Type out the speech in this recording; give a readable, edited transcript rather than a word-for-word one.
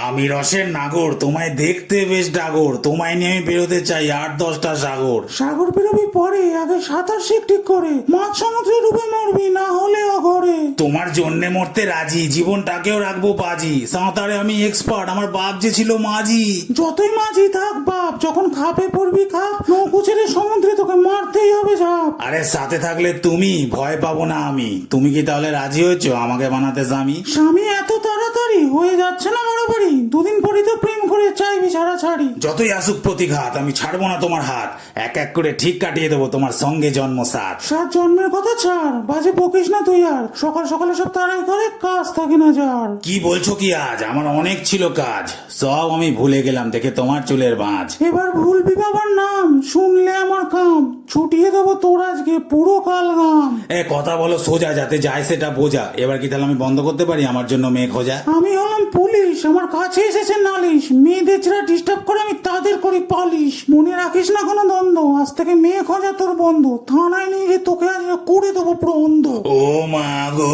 আমি রসের নাগর, তোমায় দেখতে বেশ ডাগর, তোমায় নিয়ে আমি বেরোতে চাই 8-10টা সাগর। সাগর বেরোবি পরে, আগে সাঁতার শিখ ঠিক করে, মাছ সমুদ্রে ডুবে মরবি, না হলে অঘরে। তোমার জন্যে মরতে রাজি, জীবনটাকেও রাখবো বাজি, সাঁতারে আমি এক্সপার্ট, আমার বাপ যে ছিল মাঝি। যতই মাঝি থাক বাপ, যখন খাপে পড়বি খাপ, নৌকো ছেড়ে সমুদ্রে তোকে মারতেই হবে ঝাঁপ। আরে সাথে থাকলে তুমি, ভয় পাবো না আমি। তুমি কি তাহলে রাজি হয়েছো আমাকে বানাতে স্বামী? স্বামী এত তাড়াতাড়ি হয়ে যাচ্ছে না বাড়াবাড়ি, দুদিন পরই তো প্রেম করে চাইবি ছাড়া ছাড়ি। যতই আসুক প্রতিঘাত, আমি ছাড়বো না তোমার হাত, এক এক করে ঠিক কাটিয়ে দেবো তোমার সঙ্গে জন্ম সাথ। 7 জন্মের কথা ছাড়, বাজে বকিস না তুই আর, সকাল সকালে সব তাড়াই করে কাজ থাকে না যার। কি বলছো কি আজ? আমার অনেক ছিল কাজ, সব আমি ভুলে গেলাম দেখে তোমার চুলের বাঁচ। এবার ভুলবি বাবার নাম, শুনলে আমার কাম, ছুটিয়ে দেবো তোর আজকে পুরো কাল গাম। কথা বলো সোজা, যাতে যায় সেটা বোঝা। এবার কি তাহলে আমি বন্ধ করতে পারি আমার জন্য মেয়ে খোঁজা? আমি হলাম পুলিশ, আমার কাছে এসেছে নালিশ, মেয়েদের যারা ডিস্টার্ব করে আমি তাদের করি পালিশ। মনে রাখিস না কোনো দ্বন্দ্ব, আজ থেকে মেয়ে খোঁজা তোর বন্ধ, থানায় নিয়ে গিয়ে তোকে আজ করে দেবো পুরো অন্ধ। ও মা গো।